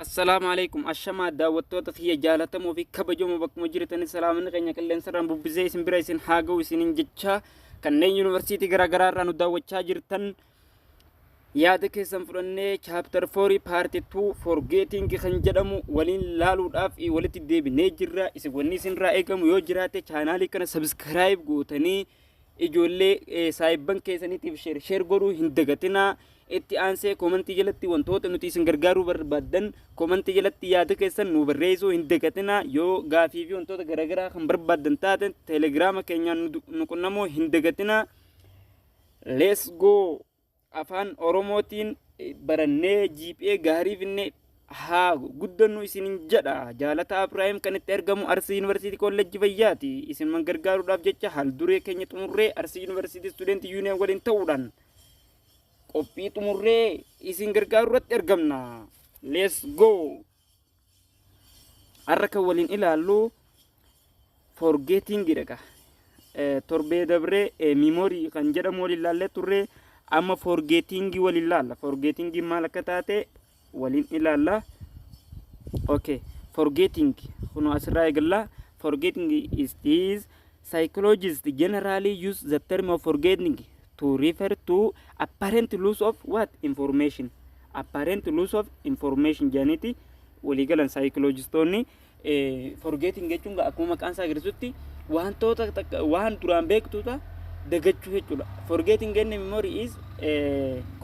السلام عليكم الشما داوتوت خي جالتم وفي كبجوم بك مجرتني سلام نغني كلن سرام بوبزي سن برايسن حاجو سنين جتشا كان يونيفرسيتي غرا رانو داوتشا جرتن yaada keessan fudhannee chapter 4 part 2 forgetting kan jedhamu waliin laaluudhaaf walitti deebinee jirra. Isin wanni isinirraa eegamu yoo jiraate chaanaalii kana subscribe gootanii ijoollee saayibban keessaniitiif share godhuu hin dagatinaa. Itti aansee komentii jalatti wantoota nuti isin gargaaruu barbaadan komentii jalatti yaada keessan nu barreessuu hin dagatinaa. Yoo gaafii fi wantoota garaagaraa kan barbaadan taatan telegraama keenyaan nu qunnamoo hin dagatinaa. Let's go. Afaan Oromootiin barannee GPA gaarii finne haa guddannu isinin jedha. Jaalataa Ibrahim kan itti argamu Arsii Yuunivarsiitii Kolleejjii Fayyaati. Isin man gargaaruudhaaf jecha haal duree keenya xumurree Arsii Yuunivarsiitii Student Union waliin ta'uudhaan qophii xumurree isin gargaaruu irratti argamna. Let's go. Har'a kan waliin ilaallu forgetting jedha. Torbee dabree memory kan jedhamu waliin ilaallee turre. Amma forgetting waliin ilaalla. Forgetting maal akka taate waliin ilaalla. Okay, forgetting kuno asirraa eegalla. Forgetting is psychologists generally use the term of forgetting to refer to apparent loss of what information. Apparent loss of information janiti waliigalan psychologistoonni forgetting jechuun akkuma maqaan isaa agarsiisutti waan duraan beektuudha dagachuu jechuudha. Forgetting and memory is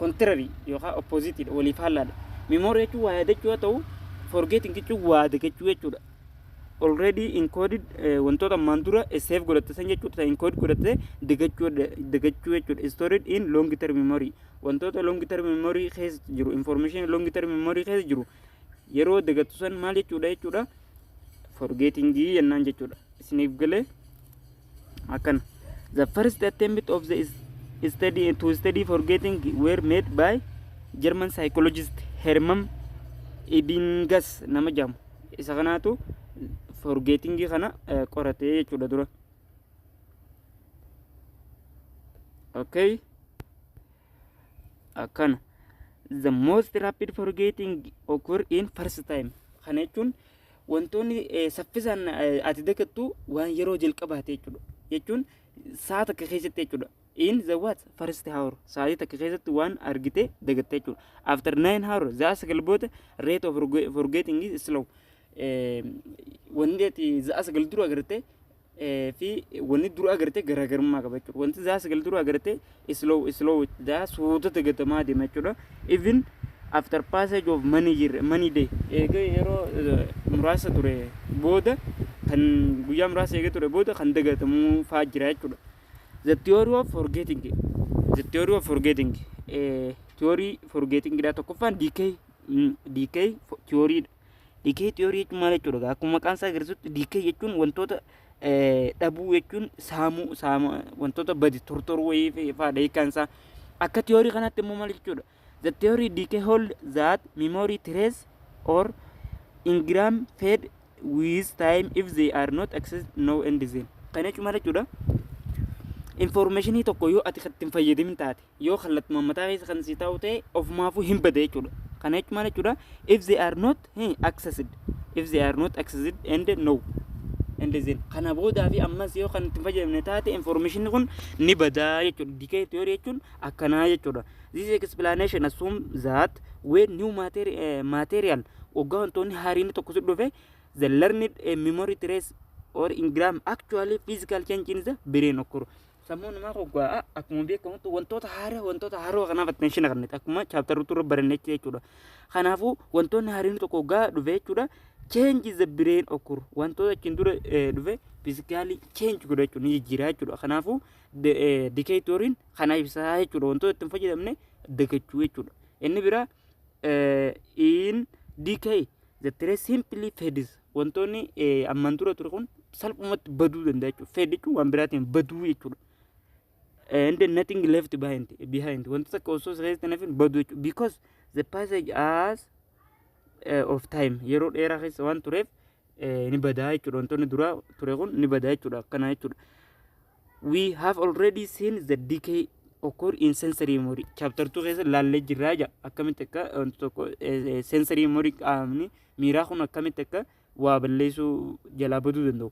contrary yookaan opposite waliif hallaadha. Memory jechuun waa yaadachuu haa ta'u forgetting jechuun waa dagachuu jechuudha. Already encoded wantoota ammaan dura save godhatte san jechuudha. Encode godhatte dagachuu jechuudha. Stored in long term memory. Wantoota long term memory keessa jiru information long term memory keessa jiru yeroo dagattu san maal jechuudha. Forgetting jennaan jechuudha. Isiniif galee akkana. The first attempt of the study forgetting were made by German psychologist Hermann Ebbinghaus nama jedhamu. Isa kanaatu forgetting kana qoratee jechuudha dura. Okay. Akkana. The most rapid forgetting occur in first time. Kana jechuun wantoonni saffisaan ati dagattu waan yeroo jalqabaate jechuudha. Jechuun sa'a takka keessatti jechuudha. In the what first hour sa'a takka keessatti waan argite dagatte jechuudha. After 9 hours za'a sagal booda rate of forgetting is slow. Wanti ati za'a sagal dura agarte fi wanti dura agarte garaagarummaa qaba jechuudha. Wanti za'a sagal dura agarte slow za'a suuta dagatamaa deema jechuudha. Even after passage of many day yeroo muraasa ture booda kan guyyaa muraasa eegee ture booda kan dagatamuu fa'aa jira jechuudha. The theory of forgetting theory forgetting dha tokkoffaan decay theory jechuun maal jechuudha. Akkuma maqaan isaa agarsiisutti decay jechuun wantoota dhabuu jechuun saamuu wantoota badi tortoruu wayii fa'aadha hiikkaan isaa. Akka theory kanaatti immoo maal jechuudha. The theory decay hold that memory trace or engram fade with time if they are not accessed now and then. Kana jechuun maal jechuudha. Informationii tokko yoo ati kan fayyadamin taate yoo kallattii mataa keessa kan si taa'u ta'e ofumaafuu hin bada jechuudha. Kana jechuun maal jechuudha. If they are not accessed and no and then kana boodaa fi ammas yoo kan itti fayyadamne taate informationii kun ni badaa jechuudha. Decay theory jechuun akkanaa jechuudha. This explanation assumes that when new material waggaa wantoonni haariin tokko si dhufe the learned memory trace or engram actually physical change in the brain occur. Sammuun namaa waggaa akkuma beekamutti wantoota haaraa kanaaf attention kennitu akkuma chapter turre barannee jechuudha. Kanaafuu wantoonni haariin tokko waggaa dhufe jechuudha. Change the brain occur. Wantoota achiin dura dhufe physically change godha jechuudha. Ni jijjiira jechuudha. Kanaafuu decay theory kana ibsaa jechuudha. Wantoota ittiin fayyadamne dagachuu jechuudha. Inni biraa in decay the trace simply fades. Wantoonni ammaan dura ture kun salphumatti baduu danda'a jechuudha. Fade jechuun waan biraatiin baduu jechuudha. And nothing left behind. Wantoota akka osoo sirreessite nafin baduu jechuudha. Because the passage of time yeroo dheeraa keessa waan tureef ni badaa jechuudha. Wantoonni dura ture kun ni badaa jechuudha. Akkana jechuudha. We have already seen the decay occur in sensory memory. Chapter 2 keessa laallee jirraa jira akkamitti akka wanti tokko sensory memory qaamni miiraa kun akkamitti akka waa balleessuu jalaa baduu danda'u.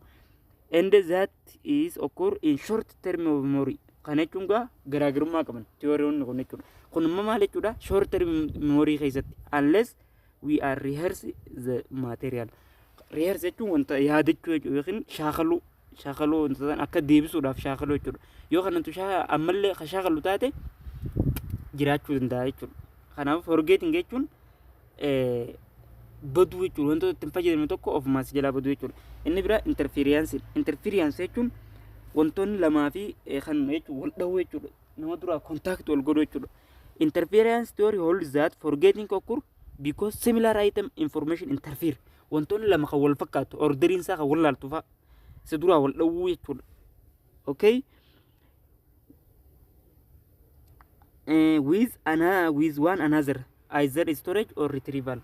And that is occur in short term of memory. Kana jechuun garaagarummaa qaban theory kun jechuudha. Kun immoo maal jechuudha? Short term memory keessatti unless we are rehearse the material. Rehearse jechuun wanta yaadachuu yookiin shaakaluu wanta akka deebisuudhaaf shaakaluu jechuudha. Yoo kanatu ammallee shaakalu taate jiraachuu danda'a jechuudha. Kanaaf forgetting jechuun baduu jechuudha. Wantoota ittiin fayyadamne tokko ofumaas jalaa baduu jechuudha. Inni biraa interference jechuun wantoonni lamaa fi kan jechuudha wal dhahuu jechuudha. Nama duraa contact wal godhuu jechuudha. Interference theory holds that forgetting occur because similar item information interfere. Wantoonni lama kan wal fakkaatu orderiin isaa kan wal laaltu fa'a. Isa duraa wal dhahuu jechuudha. Okay? With one another either storage or retrieval.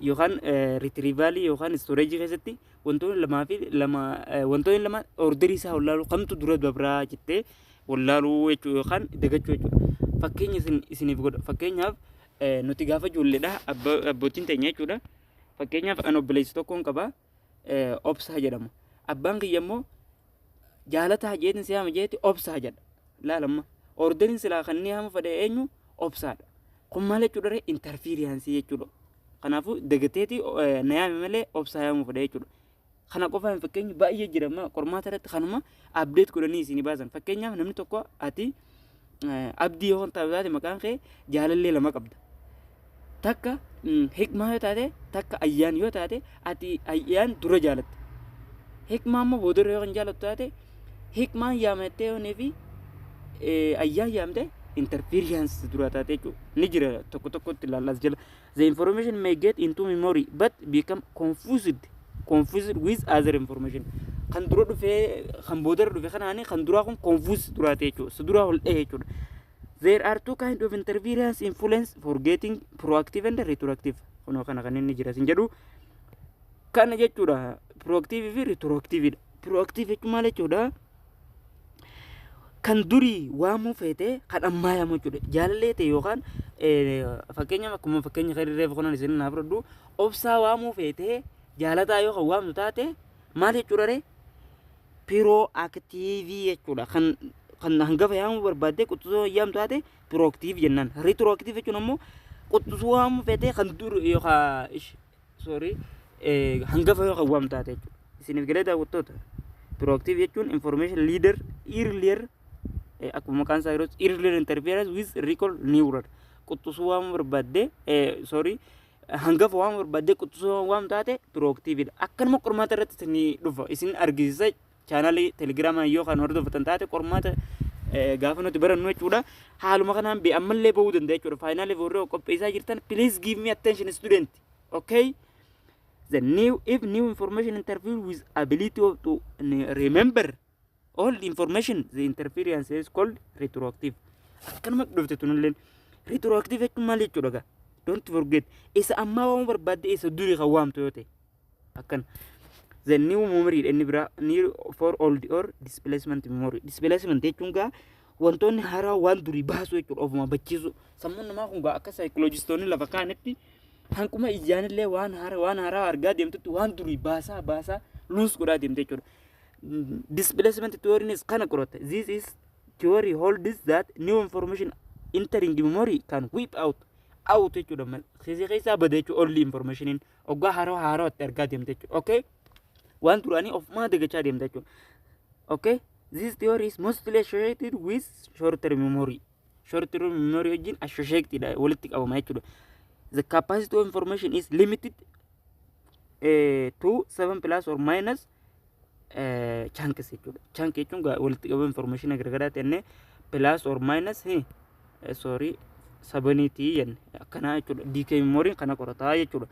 Yookaan retrieval yookaan storage keessatti wantoonni lama orderii isaa wallaaluu kamtu dura dabraa jettee wallaaluu jechuudha yookaan dagachuu jechuudha. Fakkeenya isiniif godha. Fakkeenyaaf nuti gaafa ijoolleedha abbootiin teenya jechuudha. Fakkeenyaaf an obboleessi tokkoon qaba obsaa jedhama. Abbaan kiyya immoo jaalataa jeetin siyaama jeeti obsaa jedha. Laalamma orderiin silaa kan ni hamu fedhe eenyu obsaadha. Kun maal jechuudha interference jechuudha. Kanaafuu dagateeti na yaame malee obsaa yaamuu fedhe jechuudha. Kana qofaan fakkeenyi baay'ee jirama qormaata irratti kanuma update godhanii isinii baasan. Fakkeenyaaf namni tokko ati abdii yoo taate maqaan kee jaalallee lama qabda. Takka hikmaa yoo taate takka ayyaan yoo taate ati ayyaan dura jaalatte. Hikmaa ammoo boodara yoo kan jaalattu taate hikmaan yaamattee yoonii fi ayyaan yaamte interference dura taate jechuudha. Ni jira tokkotti ilaallaas jala. The information may get into memory but become confused with other information. Kan dura dhufee kan boodara dhufee kanaani kan duraa kun confused dura ta'e jechuudha. Duraa ol dhahee jechuudha. There are two kinds of interference influence forgetting proactive and retroactive. Kunoo kana kan inni jira sin jedhu kana jechuudha. Proactive fi retroactive. Proactive jechuun maal jechuudha? Kan durii waamuu feete kan ammaa yaamuu jechuudha. Jaalallee ta'e yookaan fakkeenyaaf akkuma fakkeenya reef kunan isin naaf fudhadhu obsaa waamuu feete jaalataa yoo kan waamtu taate maal jechuudha? Proactive jechuudha. Kan hangafa yaamuu barbaadde quxisuu yaamtu taate proactive jennaan. Retroactive jechuun ammoo quxisuu waamuu feete kan dur yookaan hangafa yoo kan waamtu taate jechuudha. Isiniif galee daawwattoota. Proactive jechuun information leader earlier akkuma maqaan isaa yeroo earlier interference with recall neural. Quxisuu waamuu barbaadde hangafa waamuu barbaadde quxisuu waamtu taate proactive. Akkanuma qormaata irratti isin dhufa isin argisiisa chaanalii telegiraamaa yoo kan hordofatan taate qormaata gaafa nuti barannu jechuudha. Haaluma kanaan ammallee bahuu danda'a jechuudha. Faayinaalii warreen qopheessaa jirtan please give me attention student. Okay? If new information interfere with ability to remember all the information, the interference is called retroactive. Akkanuma dhufte tunilleen retroactive jechuun maal jechuudha? Don't forget isa ammaa waamuu barbaadde isa durii kan waamtu yoo ta'e akkan. The new memory inni biraa new for old or displacement memory. Displacement jechuun wantoonni haaraa waan durii baasuu jechuudha ofuma bachiisu. Sammuun namaa kun akka psychologistoonni lafa kaa'anitti hankuma ijaanillee waan haaraa argaa deemtutti waan durii baasaa luus godhaa deemte jechuudha. Displacement theory is kana qorata. This is theory holds that new information entering the memory can wipe out jechuudha mal. Keessaa bada jechuudha all information in oggaa haaraa itti argaa deemte jechuudha. Okay? Waan duraanii ofumaa dagachaa deemte jechuudha. Okay? This theory is mostly associated with short-term memory. Short-term memory wajjin associated walitti qabama jechuudha. The capacity of information is limited to 7 plus or minus chunks jechuudha. Chunk jechuun walitti qabama information garagaraa ta'e plus or minus sabaniitii jenne akkanaa jechuudha. DK memory kana qorataa jechuudha.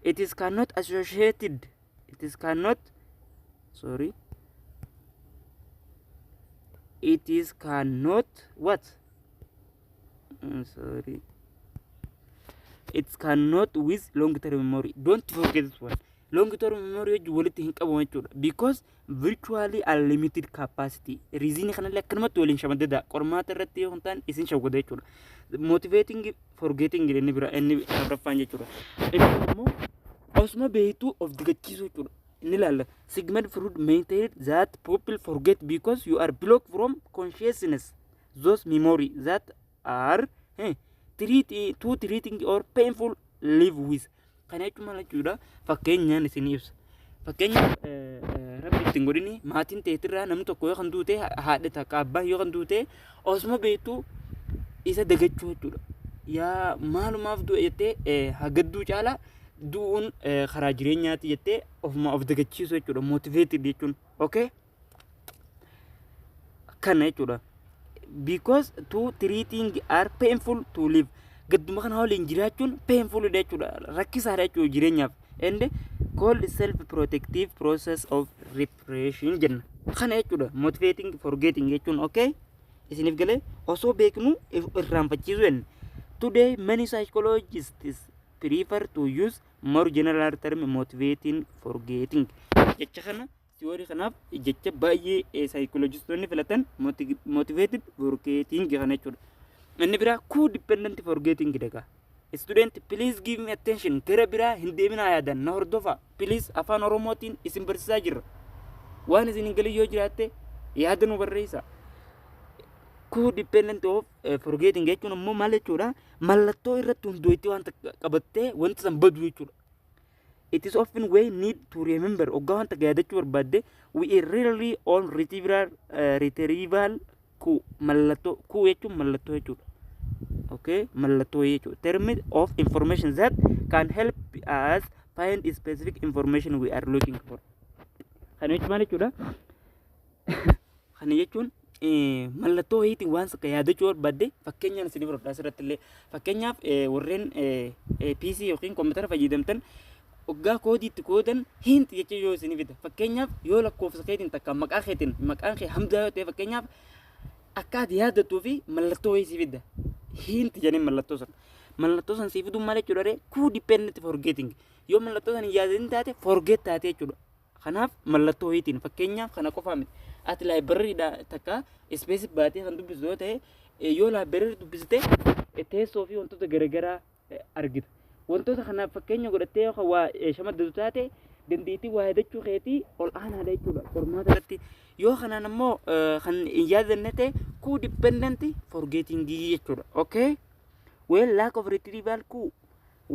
It is cannot what? It cannot with long-term memory. Don't forget this one. long term memory wajji walitti hin qabamu jechuudha because virtually unlimited capacity reason kanallee akkanumatti waliin shamaddada qormaata irratti yoo ta'an isin shawwada jechuudha motivating forgetting inni bira inni afraffaan jechuudha inni immoo osuma beektuu of digachiisuu jechuudha inni laalla Sigmund Freud maintained that people forget because you are blocked from consciousness those memory that are treating or painful live with kana jechuun maal jechuudha fakkeenyaan isin ibsa fakkeenyaaf rabbi ittiin godhini maatiin teetirraa namni tokko yoo kan duute haadha takka abbaan yoo kan duute osuma beektuu isa dagachuu jechuudha yaa maalumaaf du'e jettee hagadduu caalaa du'uun karaa jireenyaati jettee ofuma of dagachiisu jechuudha motivated jechuun okay kana jechuudha because two treating are painful to live gadduma kana waliin jiraachuun painful jechuudha rakkisaadha jechuudha jireenyaaf and called self protective process of repression jenna kana jechuudha motivating forgetting jechuun okay isiniif galee osoo beeknu irraanfachiisu jenna today many psychologists prefer to use more general term motivating forgetting jecha kana theory kanaaf jecha baay'ee psychologistoonni filatan motivated forgetting kana jechuudha inni bira co-dependent forgetting daga student please give me attention gara bira hindeemina yaadan na hordofa please afaan oromootiin isin barsiisaa jirra waan isin ingalii yoo jiraatte yaadan barreessa co-dependent of forgetting jechuun ammoo maal jechuudha mallattoo irratti hundooyti waan qabattee wanta san badu jechuudha it is often we need to remember oggaa wanta yaadachuu barbaadde we rarely on retrieval ku mallattoo ku jechuun mallattoo jechuudha okay mallattoo jechuudha term of information that can help us find specific information we are looking for kana jechuun maal jechuudha kana jechuun mallattoo hiitiin waan sakka yaadachuu barbaadde fakkeenyaan isin fudhadhaa asirratti illee fakkeenyaaf warreen PC yookiin kompiitara fayyadamtan oggaa koodiitti koodan hint jecha yoo isin fida fakkeenyaaf yoo lakkoofsa keetiin takka maqaan kee Hamzaa yoo ta'e fakkeenyaaf akka ati yaadatuu fi mallattoo isii fida hint jedhanii mallattoo san sii fiduu maal jechuudha co-dependent forgetting yoo mallattoo san yaadatin taate forget taate jechuudha kanaaf mallattoo hiitiin fakkeenyaaf kana qofaa miti ati library takka space baatee kan dubbisu yoo ta'e yoo library dubbisite teessoo fi wantoota garaagaraa argita wantoota kanaaf fakkeenya godhattee yoo waa shamaddatu taate dandeettii waa yaadachuu keetii ol aanaadha jechuudha qormaata irratti yoo kanaan ammoo kan hin yaadanne ta'e co-dependent forgetting jechuudha okay well lack of retrieval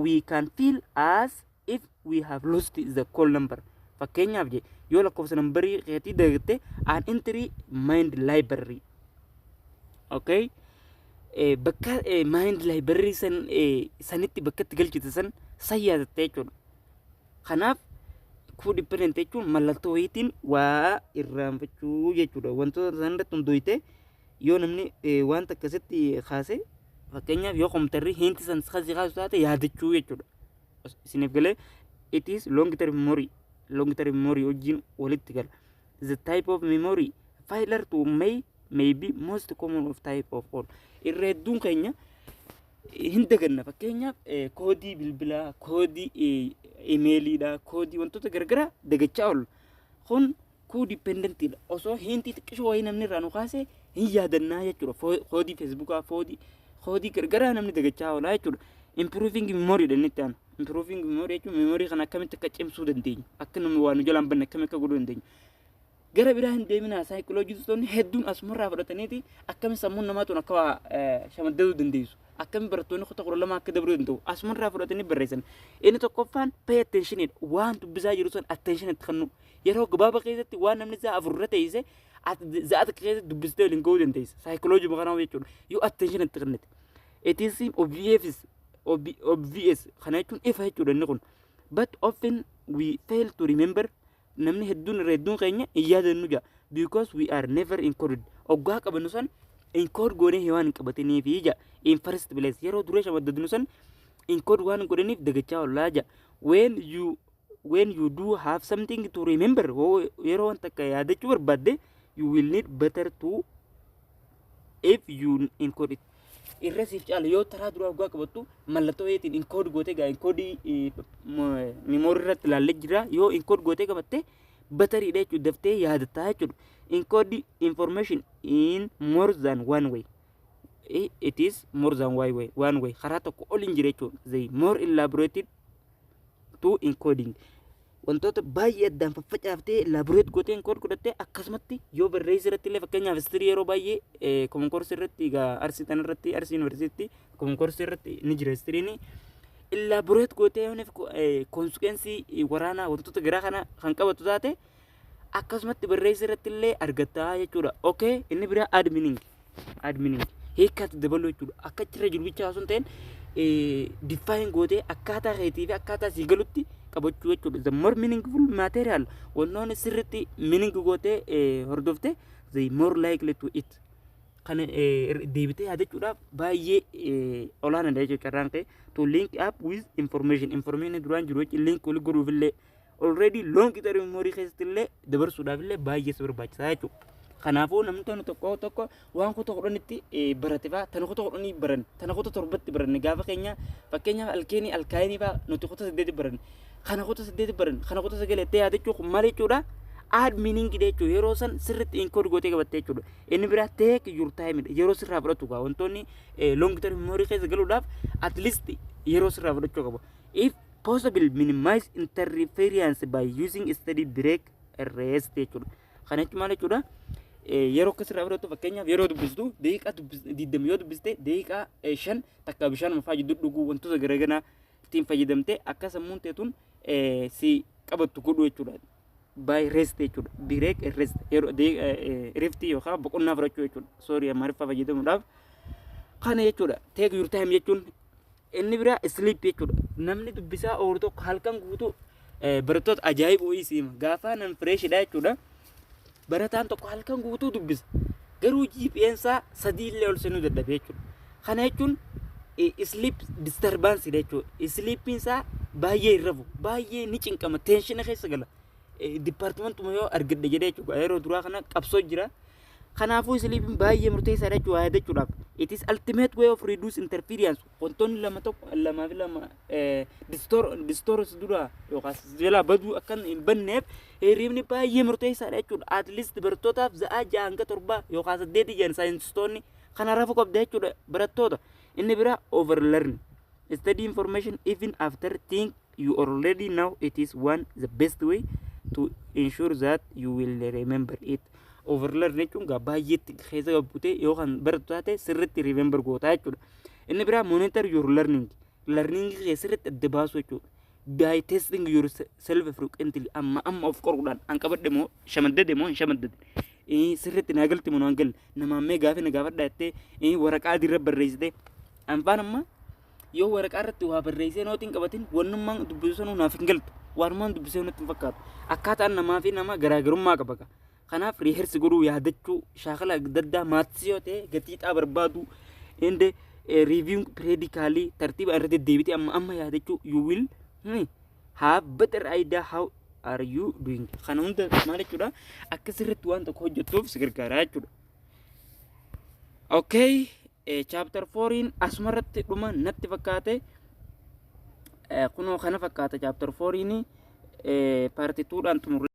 we can feel as if we have lost the call number fakkeenyaaf je yoo lakkoofsa nambarii keetii dagatte an entry mind library okay bakka mind library sanitti bakkatti galchite san sayyaadatte jechuudha kanaaf co-dependent jechuun mallattoo hiitiin waa irraanfachuu jechuudha wantoota san irratti hundooyte yoo namni wanta akkasitti kaase fakkeenyaaf yoo kompiitarri hinti san kasi kaasu taate yaadachuu jechuudha isiniif galee it is long term memory wajjin walitti gala the type of memory failure to may be most common of type of all irra hedduun keenya hin daganna fakkeenyaaf koodii bilbilaa koodii emailiidha koodii wantoota garagaraa dagachaa oolu kun co-dependentidha osoo hintii xiqqishoo wayii namni irraa nu kaase hin yaadannaa jechuudha koodii feesbuukaa koodii garagaraa namni dagachaa oolaa jechuudha improving memory dha inni itti aanu improving memory jechuun memory kana akkamitti akka cimsuu dandeenya akka namni waan nu jalaan banne akkamitti akka godhuu dandeenya gara biraa hin deeminaa saayikoloojistonni hedduun asumarraa fudhataniiti akkami sammuun namaa tun akka shamaddatu dandeessu akkami barattoonni kutaa 12 akka dabruu danda'u asumarraa fudhatanii barreessan inni tokkoffaan pay attention waan dubbisaa jiru sun attention itti kennu yeroo gabaabaa keessatti waan namni isaa afurra teessise za'ata keessatti dubbistee waliin ga'uu dandeessa saayikoloojii maqanaa jechuudha yoo attention itti kennite it is obvious kana jechuun ifa jechuudha inni kun but often we fail to remember namni hedduun keenya hin yaadannu jaa because we are never encoded oggaa qabannu san encode goonee waan hin qabataniif jaa in first place yeroo duree shamaddadnu san encode waan godhaniif dagachaa ollaa jaa when you do have something to remember yeroo wanta akka yaadachuu barbaadde you will need better to if you encode it irrasiif caala yoo taraa duraa waggaa qabattu mallattoo eetiin inkood gootee gaa inkoodii meemoorii irratti ilaallee jira yoo inkood gootee qabatte batteriidha jechuudha daftee yaadataa jechuudha inkood information in more than one way it is more than one way karaa tokko ol hin jira jechuudha they more elaborated to encoding wantoota baay'ee addaan faffacaaftee elaborate gootee encoder godhattee akkasumatti yoo barreessa irratti illee fakkeenyaaf history yeroo baay'ee common course irratti egaa arsiitan irratti arsii university common course irratti ni jira history ni elaborate gootee yoonif consequence waraanaa wantoota garaa kana kan qabatu taate akkasumatti barreessa irratti illee argataa jechuudha okay inni biraa admining hiikkaatti dabaluu jechuudha akka achirra jiru bichaa osoo hin ta'in define gootee akkaataa keetii fi akkaataa sii galutti qabachuu jechuudha the more meaningful material wannoonni sirriitti meaning gootee hordofte the more likely to it kana deebitee yaadachuudhaaf baay'ee olaanaadha jechuudha carraan ta'e to link up with information duraan jiru jechuudha link wali godhuuf illee already long term memory keessatti illee dabarsuudhaaf illee baay'ee si barbaachisaa jechuudha kanaafuu namni tokko waan kutaa kudhanitti barate faa tan kutaa kudhanii baran tan kutaa torbatti baran gaafa keenya fakkeenyaaf alkeenii alkaayinii faa nuti kutaa 8 baran kana kutaa 8 baran kana kutaa 9 ta'ee yaadachuu maal jechuudha add meaning jechuudha yeroo san sirriitti encode gootee qabattee jechuudha inni biraa take your time yeroo sirraa fudhatu gaa wantoonni long term memory keessa galuudhaaf at least yeroo sirraa fudhachuu qabu if possible minimize interference by using study break rest jechuudha kana jechuun maal jechuudha yeroo kasirraa fudhatu fakkeenyaaf yeroo dubbistu daqiiqaa diddam yoo dubbiste daqiiqaa 5 takka bishaan mafaa jidduu dhuguu wantoota garaagaraa ittiin fayyadamtee akka sammuun teetuun si qabattu godhu jechuudha by rest jechuudha break rest yeroo rifti yookaan boqonnaa fudhachuu jechuudha sorry amaariffaa fayyadamuudhaaf kana jechuudha take your time jechuun inni biraa sleep jechuudha namni dubbisaa oolu tokko halkan guutuu barattoota ajaa'ibuu isiima gaafa nan freshidha jechuudha barataan tokko halkan guutuu dubbisa garuu GPA-nsaa 3 illee ol seenuu dadhabee jechuudha kana jechuun sleep disturbance jechuudha sleepinsaa baay'ee irrafu baay'ee ni cinqama tension keessa gala departmentuma yoo argadde jedhee jechuudha yeroo duraa kana qabsoo jira kanaafuu sleepin baay'ee murteessaadha jechuudha yaadachuudhaaf it is ultimate way of reduce interference wantoonni lamaa fi lama distors dura yookaan jala baduu akkan hin banneef hirribni baay'ee murteessaadha jechuudha at least barattootaaf za'a 6 hanga 7 yookaan 8 jan saayintistoonni kana rafu qabda jechuudha barattoota inni biraa overlearn study information even after think you already know it is one the best way to ensure that you will remember it overlearn jechuun gaa baay'eetti keessa gabbutee yookaan barattu taate sirriitti remember gootaa jechuudha inni biraa monitor your learning sirriitti adda baasu jechuudha by testing yourself frequently amma of qoruudhaan an qabadhe moo shamaddade moo hin shamaddade sirriitti naa galti moo naa galle namaammee gaafa na gaafadha jettee waraqaa dirra barreessite anfaan amma yoo waraqaa irratti waa barreessee nootiin qabatin wannummaan dubbisu sanuu naaf hin galtu waanumaan dubbisee nutti hin fakkaatu akkaataan namaa fi nama garaagarummaa qaba kanaaf rehearsi godhuu yaadachuu shaakala daddaa maatis yoo ta'e gatiidhaa barbaadu inde reviewing periodically tartiiba irratti deebitee amma yaadachuu you will have better idea how are you doing kana hunda maal jechuudha akka sirriitti waan tokko hojjettuuf si gargaara jechuudha okay chapter 4 asumarratti dhuma natti fakkaate kunoo kana fakkaata chapter 4 part 2 dhaan xumurre